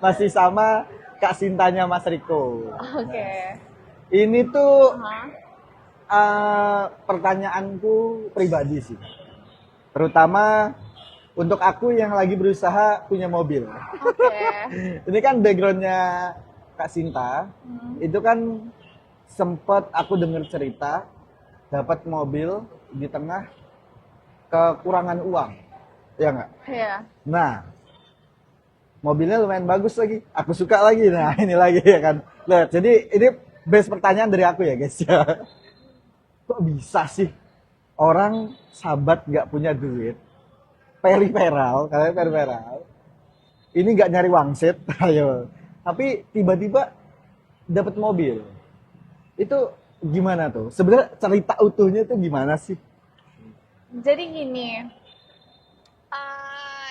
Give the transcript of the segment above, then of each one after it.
masih sama Kak Sintanya Mas Riko. Oke. Ini tuh Aha. pertanyaanku pribadi sih. Terutama untuk aku yang lagi berusaha punya mobil. Oke. Ini kan backgroundnya Kak Sinta. Itu kan sempet aku dengar cerita dapat mobil di tengah kekurangan uang. Ya nggak? Iya. Nah, mobilnya lumayan bagus lagi. Aku suka lagi. Nah, ini lagi ya kan. Lihat, jadi ini base pertanyaan dari aku ya guys ya. Kok bisa sih orang sahabat nggak punya duit, periferal, kalian periferal, ini nggak nyari wangsit, ayo. Tapi tiba-tiba dapat mobil. Itu gimana tuh? Sebenarnya cerita utuhnya tuh gimana sih? Jadi gini,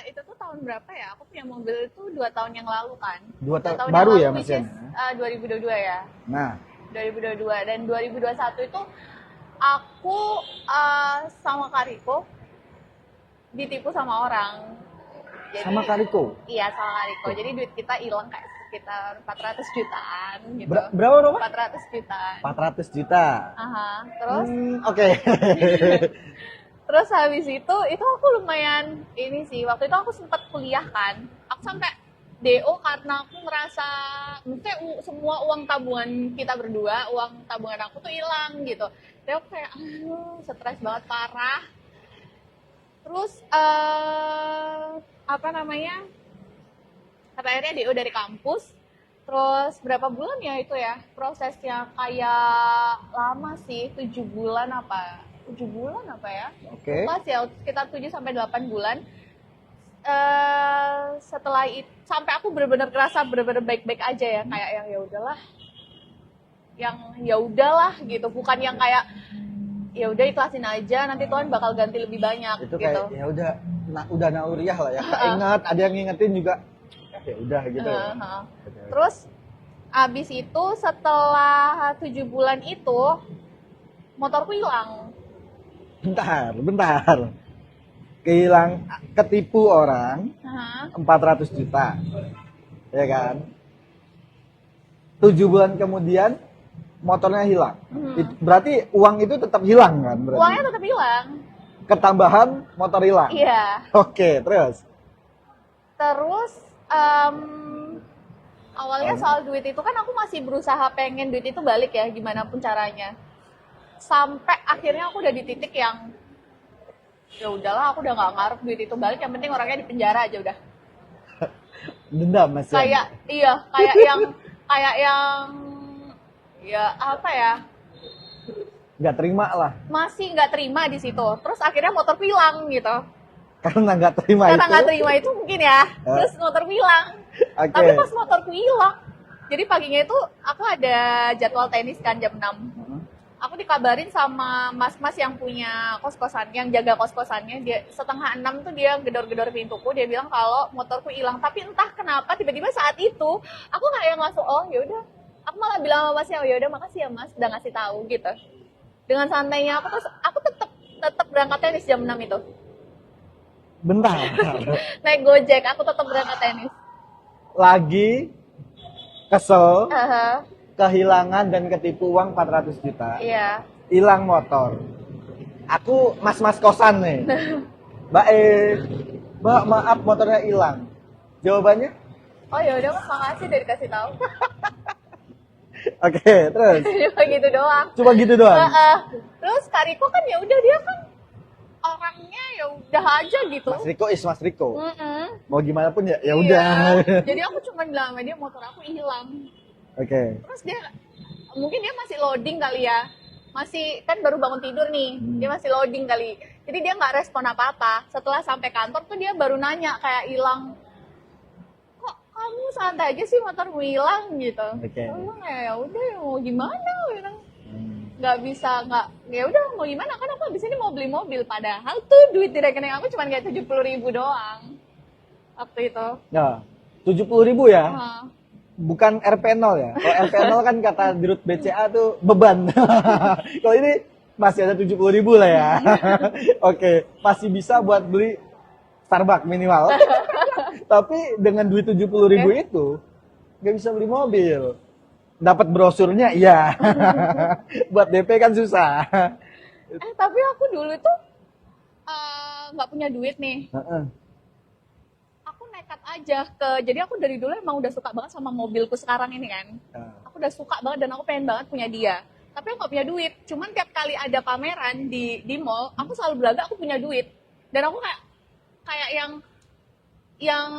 itu tuh tahun berapa ya? Aku punya mobil itu 2 tahun yang lalu kan. 2 tahun Tahun baru yang ya lalu, Mas which Yan? is, 2022 ya. Nah, 2022 dan 2021 itu aku sama Kariko ditipu sama orang. Jadi, sama Kariko. Iya sama Kariko. Jadi duit kita hilang kayak sekitar 400 jutaan gitu. Berapa berapa? 400 jutaan. 400 juta. Aha. Terus Oke. Terus habis itu aku lumayan ini sih. Waktu itu aku sempat kuliah kan. Aku sampai DO karena aku ngerasa maksudnya semua uang tabungan kita berdua, uang tabungan aku tuh hilang gitu. Jadi aku kayak stres banget parah. Terus apa namanya? Sampai akhirnya DO dari kampus. Terus berapa bulan ya itu ya? Prosesnya kayak lama sih, 7 bulan apa? 7 bulan apa ya? Oke. Pas ya sekitar 7 sampai 8 bulan. Setelah itu sampai aku benar-benar kerasa benar-benar baik-baik aja ya, kayak yang ya udahlah gitu, bukan yang kayak ya udah ikhlasin aja nanti Tuhan bakal ganti lebih banyak Itu gitu. kayak ya udah nauriah lah ya. Ingat, ada yang ngingetin juga. Ya udah gitu. Terus abis itu setelah 7 bulan itu motorku hilang. Bentar. Ketipu orang 400 juta. Ya kan? 7 bulan kemudian motornya hilang. Berarti uang itu tetap hilang kan? Berarti? Uangnya tetap hilang. Ketambahan motor hilang. Iya. Oke, terus? Terus awalnya soal duit itu kan aku masih berusaha pengen duit itu balik ya, gimana pun caranya. Sampai akhirnya aku udah di titik yang ya udahlah, aku udah nggak ngarep duit itu balik, yang penting orangnya di penjara aja udah. Dendam Mas. Kayak kayak yang ya apa ya? Nggak terima lah. Masih nggak terima di situ. Terus akhirnya motor hilang gitu. Karena nggak terima Karena itu. nggak terima itu mungkin ya. Terus motor hilang. Oke. Tapi pas motorku hilang, jadi paginya itu aku ada jadwal tenis kan jam 6. Aku dikabarin sama mas-mas yang punya kos-kosan, yang jaga kos-kosannya. Dia setengah 6 tuh dia gedor-gedor pintuku, dia bilang kalau motorku hilang. Tapi entah kenapa tiba-tiba saat itu aku nggak yang langsung oh ya udah. Aku malah bilang sama masnya, oh ya udah makasih ya mas udah ngasih tahu gitu. Dengan santainya aku tetap berangkat tenis jam 6 itu. Bentar. Naik Gojek, aku tetap berangkat tenis. Lagi kesel, Aha, kehilangan dan ketipu uang 400 juta. iya. Hilang motor. Aku mas-mas kosan nih. Mbak, maaf motornya hilang. Jawabannya? Oh ya udah mas makasih udah dikasih tahu. Oke, terus. Cuma gitu doang. Cuma gitu doang. Terus Kak Riko kan ya udah dia kan orangnya ya udah aja gitu. Mas Riko is Mas Riko. Mm-mm. Mau gimana pun ya Iya. udah. Jadi aku cuma bilang sama dia motor aku hilang. Oke. Terus dia mungkin dia masih loading kali ya. Masih kan baru bangun tidur nih. Dia masih loading kali. Jadi dia nggak respon apa-apa. Setelah sampai kantor tuh dia baru nanya kayak hilang. Kok kamu santai aja sih motormu hilang gitu. Oke. Aku bilang ya udah mau gimana gitu. Nggak bisa ya udah mau gimana kan aku habis ini mau beli mobil, padahal tuh duit di rekening aku cuma kayak 70.000 doang waktu itu. Nah, 70.000 ya? Hah. Bukan RP0 ya. Kalau RP0 kan kata dirut BCA tuh beban. Kalau ini masih ada 70.000 lah ya. Oke, masih bisa buat beli Starbucks minimal. Tapi dengan duit 70.000 itu nggak bisa beli mobil. Dapat brosurnya, iya. Buat DP kan susah. Tapi aku dulu tuh nggak punya duit nih. Heeh. Aku nekat aja jadi aku dari dulu emang udah suka banget sama mobilku sekarang ini kan. Aku udah suka banget dan aku pengen banget punya dia. Tapi aku nggak punya duit. Cuman tiap kali ada pameran di mall, aku selalu berlagak aku punya duit. Dan aku kayak yang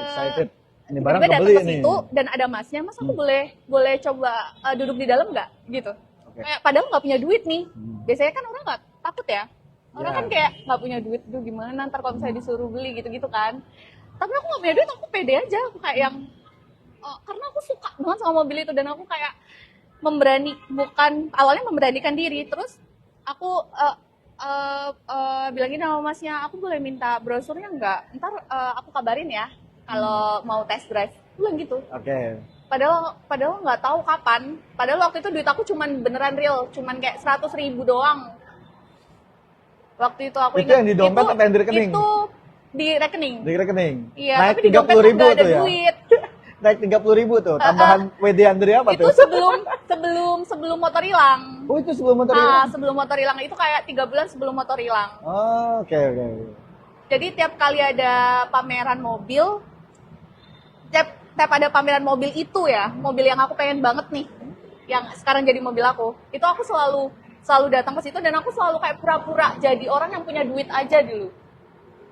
Excited. Ini barang tiba-tiba kebeli datang ke nih. situ dan ada masnya, mas aku boleh coba duduk di dalam nggak gitu. Oke. Kayak padahal nggak punya duit nih. Biasanya kan orang nggak takut ya. Orang Ya. kan kayak nggak punya duit, tuh gimana ntar kalau misalnya disuruh beli gitu-gitu kan. Tapi aku nggak punya duit, aku pede aja. Aku kayak yang karena aku suka banget sama mobil itu dan aku kayak awalnya memberanikan diri. Terus aku bilangin sama masnya, aku boleh minta brosurnya nggak? Ntar aku kabarin ya kalau mau test drive. Bilang gitu. Oke. Padahal nggak tahu kapan. Padahal waktu itu duit aku cuman beneran real, cuman kayak 100.000 doang. Waktu itu aku Itu yang di dompet apa yang di rekening? Itu di rekening. Di rekening. Iya, Naik tapi di dompet tuh 30.000 nggak ada tuh ya. duit. Naik 30.000 tuh. Tambahan WD Andri apa Itu tuh? sebelum motor hilang. Oh, itu sebelum motor hilang? Sebelum motor hilang itu kayak 3 bulan sebelum motor hilang. Oh, oke. Jadi tiap kali ada pameran mobil, tiap ada pameran mobil itu ya, mobil yang aku pengen banget nih, yang sekarang jadi mobil aku, itu aku selalu datang ke situ dan aku selalu kayak pura-pura jadi orang yang punya duit aja dulu.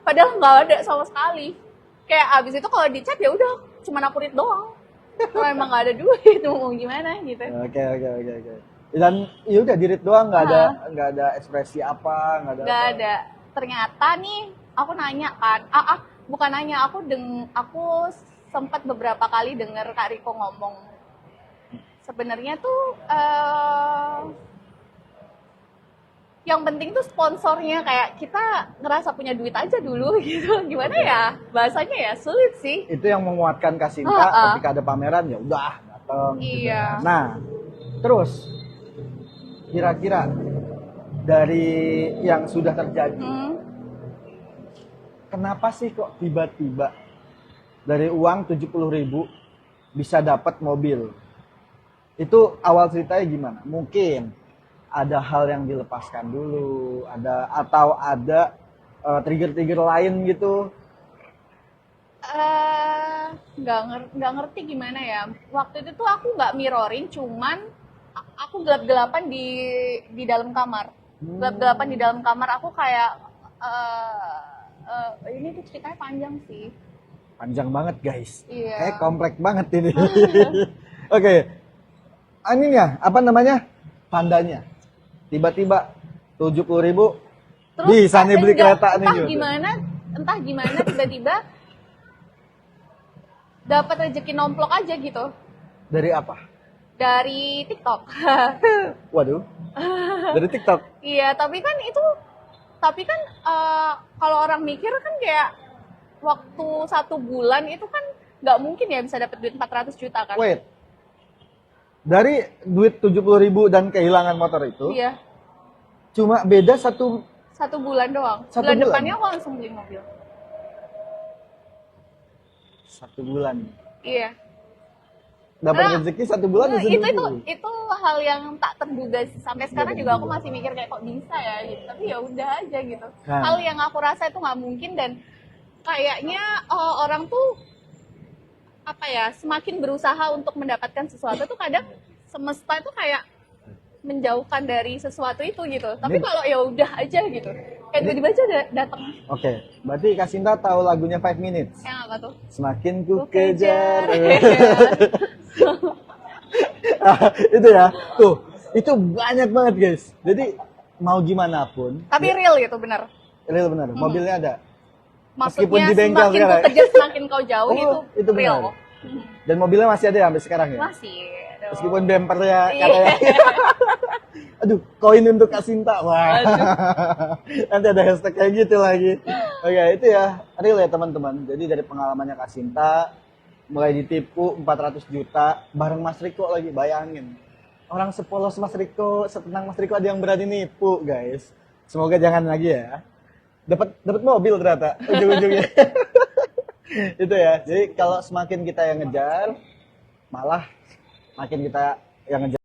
Padahal nggak ada sama sekali. Kayak abis itu kalau dicat ya udah, cuma aku read doang. Kalau emang nggak ada duit, mau gimana gitu. Oke. Dan ya udah dirit doang, nggak ada ekspresi apa, nggak ada. Nggak apa. ada. Ternyata nih, aku nanya kan, bukan nanya, aku sempat beberapa kali dengar Kak Riko ngomong. Sebenarnya tuh yang penting tuh sponsornya, kayak kita ngerasa punya duit aja dulu gitu. Gimana ya? Bahasanya ya sulit sih. Itu yang menguatkan Kasinta ketika ada pameran, ya udah datang. Iya. Gitu. Nah, terus kira-kira dari yang sudah terjadi, kenapa sih kok tiba-tiba dari uang 70.000 bisa dapat mobil? Itu awal ceritanya gimana? Mungkin ada hal yang dilepaskan dulu, atau ada trigger-trigger lain gitu? Nggak ngerti gimana ya. Waktu itu tuh aku nggak mirroring, cuman aku gelap-gelapan di dalam kamar. Gelap-gelapan di dalam kamar, aku kayak ini tuh ceritanya panjang sih. Panjang banget guys. Iya. Kompleks banget ini. Oke. Ininya, apa namanya? Tandanya. Tiba-tiba 70.000 Terus bisa nih beli kereta nih. Entah gimana tiba-tiba dapat rezeki nomplok aja gitu. Dari apa? Dari TikTok. Waduh. Dari TikTok. Iya, tapi kan kalau orang mikir kan kayak waktu 1 bulan itu kan nggak mungkin ya bisa dapat duit 400 juta kan. Wait. Dari duit 70.000 dan kehilangan motor itu, Iya, cuma beda 1 bulan doang. 1 Bulan bulan? depannya aku langsung beli mobil. 1 bulan. Iya. Dapat Nah, rezeki 1 bulan bisa itu hal yang tak terduga sih. Sampai sekarang juga aku masih mikir kayak kok bisa ya gitu. Tapi ya udah aja gitu. Nah. Hal yang aku rasa itu nggak mungkin dan kayaknya orang tuh apa ya, semakin berusaha untuk mendapatkan sesuatu tuh kadang semesta itu kayak menjauhkan dari sesuatu itu gitu. Tapi kalau ya udah aja gitu. Kayak tiba-tiba aja datang. Oke, berarti Kasinta tahu lagunya 5 Minutes. Yang apa tuh? Semakin ku kejar. Itu ya. Tuh, itu banyak banget, guys. Jadi mau gimana pun. Tapi real gitu, bener. Real benar. Mobilnya ada. Maksudnya Meskipun di bengkel semakin sekarang. kau kejar semakin kau jauh, itu real. benar. Dan mobilnya masih ada ya sampai sekarang ya? Masih. Aduh. Meskipun bempernya Iya. katanya. Aduh, koin untuk Kasinta. Wah. Nanti ada hashtag kayak gitu lagi. Oke, itu ya real ya teman-teman. Jadi dari pengalamannya Kasinta mulai ditipu 400 juta bareng Mas Riko lagi, bayangin. Orang sepolos Mas Riko, setenang Mas Riko ada yang berani nipu, guys. Semoga jangan lagi ya. Dapat mobil ternyata ujung-ujungnya. Itu ya. Jadi kalau semakin kita yang ngejar, malah makin kita yang ngejar.